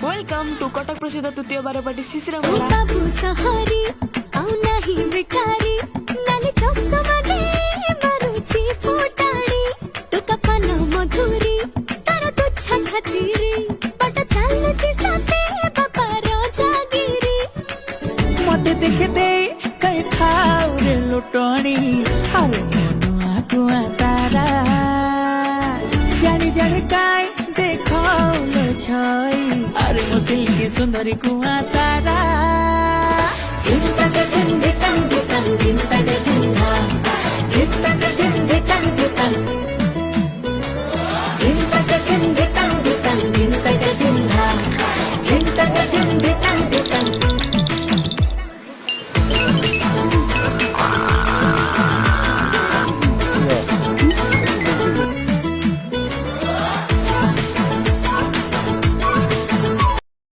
welcome to Cuttack प्रसिद्ध तृतीय बारवाटी शिशिर बाबू सहारी आउ नाही बेकारी नाली चश्मा दे मारुची फोटाड़ी टुका पान मधुरी तार तुच्छ खातिरी बट चालुची साथे बाबा राजागिरी मते देखे दे कई खाऊ रे लुटणी अरे मनुआ कुआ तारा जानी जानी काय देखो लो छई अरे मुसिल की सुंदरी कुआ तारा